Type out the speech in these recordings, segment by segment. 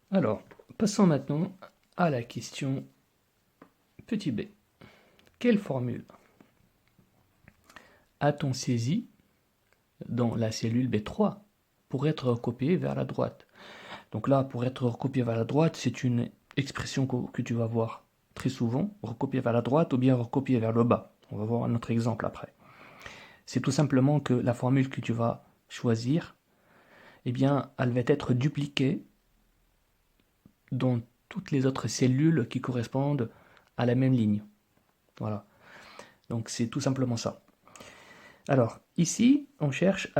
Alors, passons maintenant à la question petit b. Quelle formule a-t-on saisi dans la cellule B3 pour être recopiée vers la droite? Donc là, pour être recopié vers la droite, c'est une expression que tu vas voir très souvent, recopier vers la droite ou bien recopier vers le bas. On va voir un autre exemple après. C'est tout simplement que la formule que tu vas choisir, eh bien, elle va être dupliquée dans toutes les autres cellules qui correspondent à la même ligne. Voilà. Donc c'est tout simplement ça. Alors, ici, on cherche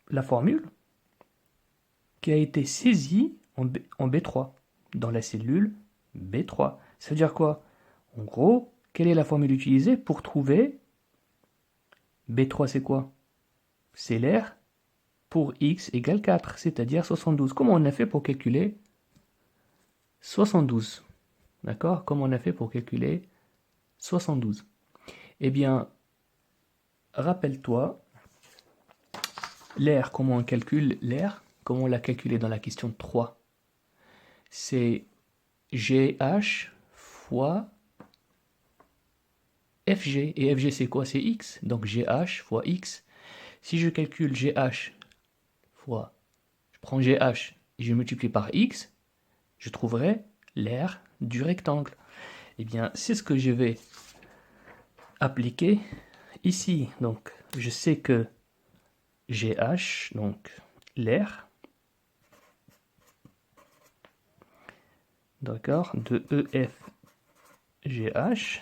la formule qui a été saisie en B3, dans la cellule B3. Ça veut dire quoi? En gros, quelle est la formule utilisée pour trouver B3, c'est quoi? C'est l'air pour x égale 4, c'est-à-dire 72. Comment on a fait pour calculer 72? D'accord? Comment on a fait pour calculer 72? Eh bien, rappelle-toi, l'air, comment on calcule l'air? Comment on l'a calculé dans la question 3? C'est GH fois FG. Et FG, c'est quoi? C'est X. Donc GH fois X. Si je calcule GH fois, je prends GH et je multiplie par X, je trouverai l'aire du rectangle. Eh bien, c'est ce que je vais appliquer ici. Donc, je sais que GH, donc l'aire, d'accord, de EFGH,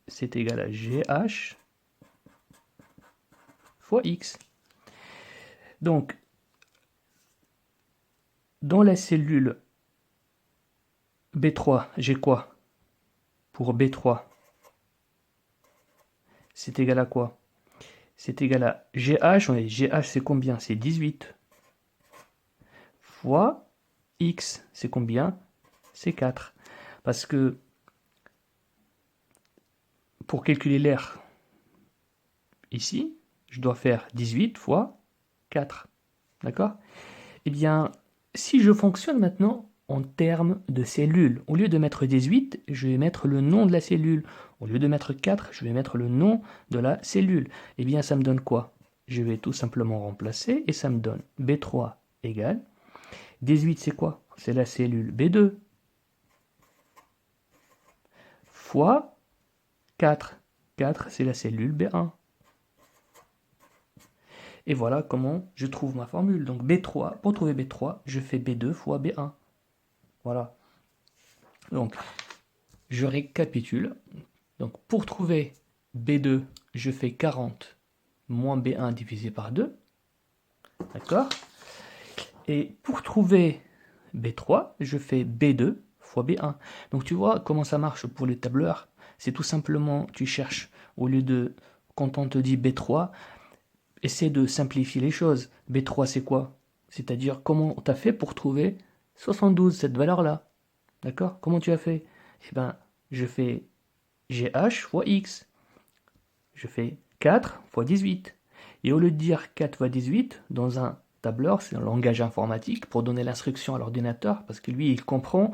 c'est égal à GH fois X. Donc, dans la cellule B3, j'ai quoi? Pour B3, c'est égal à quoi? C'est égal à GH, GH c'est combien? C'est 18. Fois X, c'est combien? C'est 4. Parce que pour calculer l'air ici, je dois faire 18 fois 4. D'accord? Eh bien, si je fonctionne maintenant en termes de cellules, au lieu de mettre 18, je vais mettre le nom de la cellule. Au lieu de mettre 4, je vais mettre le nom de la cellule. Eh bien, ça me donne quoi? Je vais tout simplement remplacer et ça me donne B3 égale 18, c'est quoi? C'est la cellule B2 fois 4. 4, c'est la cellule B1. Et voilà comment je trouve ma formule. Donc B3, pour trouver B3, je fais B2 fois B1. Voilà. Donc, je récapitule. Donc, pour trouver B2, je fais 40 moins B1 divisé par 2. D'accord? Et pour trouver B3, je fais B2 fois B1. Donc, tu vois comment ça marche pour les tableurs? C'est tout simplement, tu cherches, au lieu de, quand on te dit B3, essaie de simplifier les choses. B3, c'est quoi? C'est-à-dire, comment tu as fait pour trouver 72, cette valeur-là? D'accord? Comment tu as fait? Eh bien, je fais GH fois X. Je fais 4 fois 18. Et au lieu de dire 4 fois 18, dans un tableur, c'est un langage informatique pour donner l'instruction à l'ordinateur, parce que lui, il comprend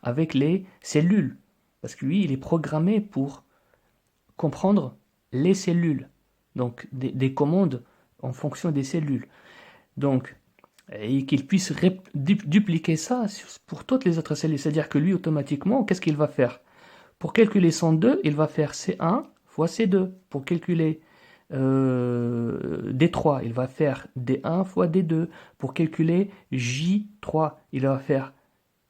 avec les cellules. Parce que lui, il est programmé pour comprendre les cellules. Donc, des commandes en fonction des cellules. Donc, et qu'il puisse dupliquer ça pour toutes les autres cellules. C'est-à-dire que lui, automatiquement, qu'est-ce qu'il va faire? Pour calculer 102, il va faire C1 fois C2. Pour calculer D3, il va faire D1 fois D2. Pour calculer J3, il va faire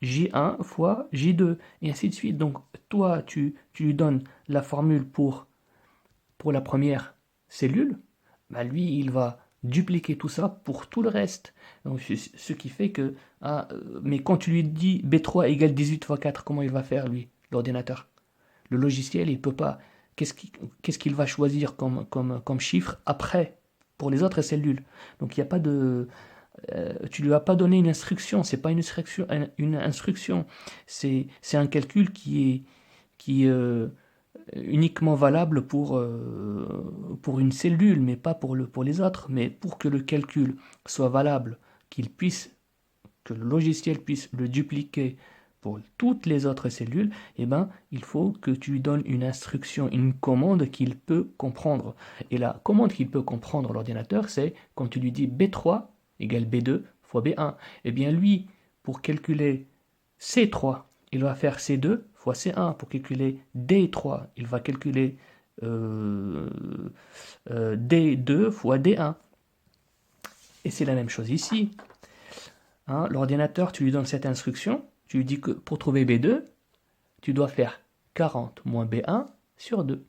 J1 fois J2, et ainsi de suite. Donc, toi, tu lui donnes la formule pour la première cellule, bah lui, il va dupliquer tout ça pour tout le reste. Donc, ce qui fait que, mais quand tu lui dis B3 égale 18 fois 4, comment il va faire, lui, l'ordinateur? Le logiciel, il peut pas. Qu'est-ce qu'il va choisir comme chiffre après pour les autres cellules? Donc, il n'y a pas de. Tu lui as pas donné une instruction, c'est pas une instruction, c'est un calcul qui est uniquement valable pour une cellule, mais pas pour les autres. Mais pour que le calcul soit valable, qu'il puisse que le logiciel puisse le dupliquer pour toutes les autres cellules, eh ben, il faut que tu lui donnes une instruction, une commande qu'il peut comprendre. Et la commande qu'il peut comprendre, l'ordinateur, c'est quand tu lui dis B3 égale B2 fois B1. Eh bien, lui, pour calculer C3, il va faire C2 fois C1. Pour calculer D3, il va calculer D2 fois D1. Et c'est la même chose ici. Hein, l'ordinateur, tu lui donnes cette instruction, tu lui dis que pour trouver B2, tu dois faire 40 moins B1 sur 2.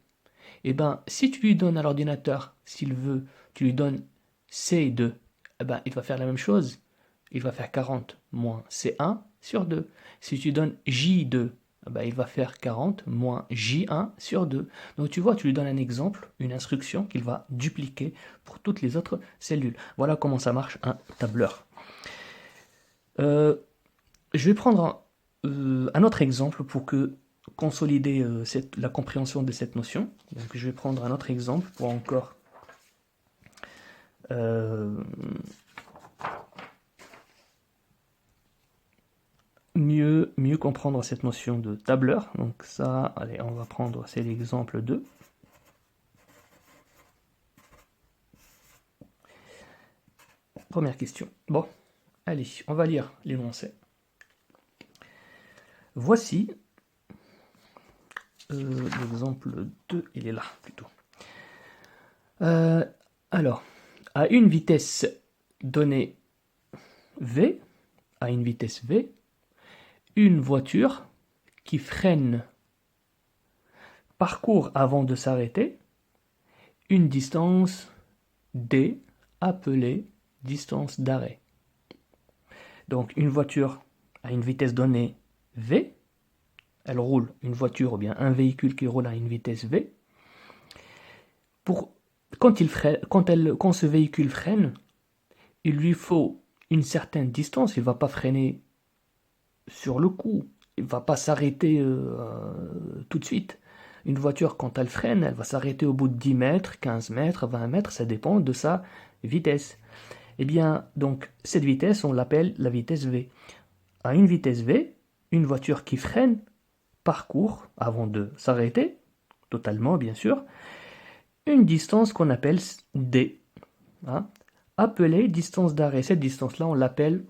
Et bien, si tu lui donnes à l'ordinateur, s'il veut, tu lui donnes C2, eh ben, il va faire la même chose. Il va faire 40 moins C1 sur 2. Si tu donnes J2, eh ben, il va faire 40 moins J1 sur 2. Donc tu vois, tu lui donnes un exemple, une instruction qu'il va dupliquer pour toutes les autres cellules. Voilà comment ça marche un tableur. Je vais prendre un autre exemple pour consolider la compréhension de cette notion. Donc, je vais prendre un autre exemple pour encore mieux comprendre cette notion de tableur. Donc ça, allez, on va prendre, c'est l'exemple 2. Première question. Bon, allez, on va lire l'énoncé. Voici l'exemple 2, il est là plutôt. Alors, à une vitesse donnée V, à une vitesse V, une voiture qui freine parcourt avant de s'arrêter une distance D appelée distance d'arrêt. Donc une voiture à une vitesse donnée V, elle roule, une voiture ou bien un véhicule qui roule à une vitesse V. Quand ce véhicule freine, il lui faut une certaine distance, il ne va pas freiner sur le coup, il ne va pas s'arrêter tout de suite. Une voiture, quand elle freine, elle va s'arrêter au bout de 10 mètres, 15 mètres, 20 mètres, ça dépend de sa vitesse. Eh bien, donc, cette vitesse, on l'appelle la vitesse V. À une vitesse V, une voiture qui freine parcourt, avant de s'arrêter, totalement bien sûr, une distance qu'on appelle D, hein, appelée distance d'arrêt. Cette distance-là, on l'appelle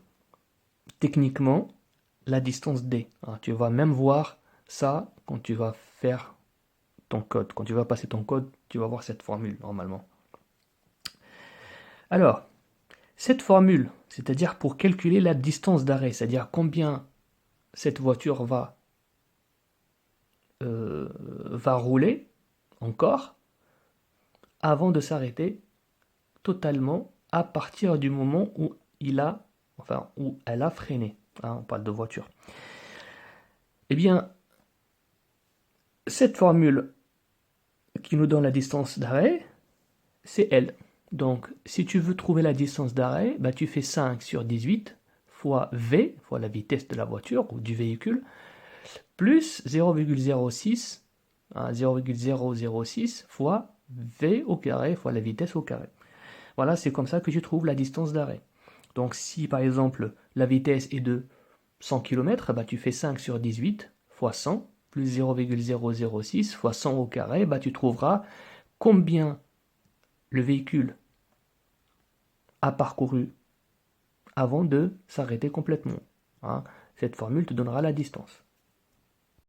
techniquement la distance D. Hein. Tu vas même voir ça quand tu vas faire ton code. Quand tu vas passer ton code, tu vas voir cette formule normalement. Alors, cette formule, c'est-à-dire pour calculer la distance d'arrêt, c'est-à-dire combien cette voiture va rouler encore avant de s'arrêter totalement à partir du moment où où elle a freiné. Hein, on parle de voiture. Eh bien, cette formule qui nous donne la distance d'arrêt, c'est L. Donc, si tu veux trouver la distance d'arrêt, bah, tu fais 5 sur 18 fois V, fois la vitesse de la voiture ou du véhicule, plus 0,06, 0,006 fois V au carré fois la vitesse au carré. Voilà, c'est comme ça que tu trouves la distance d'arrêt. Donc, si par exemple la vitesse est de 100 km, bah, tu fais 5 sur 18 fois 100 plus 0,006 fois 100 au carré, bah, tu trouveras combien le véhicule a parcouru avant de s'arrêter complètement. Hein. Cette formule te donnera la distance.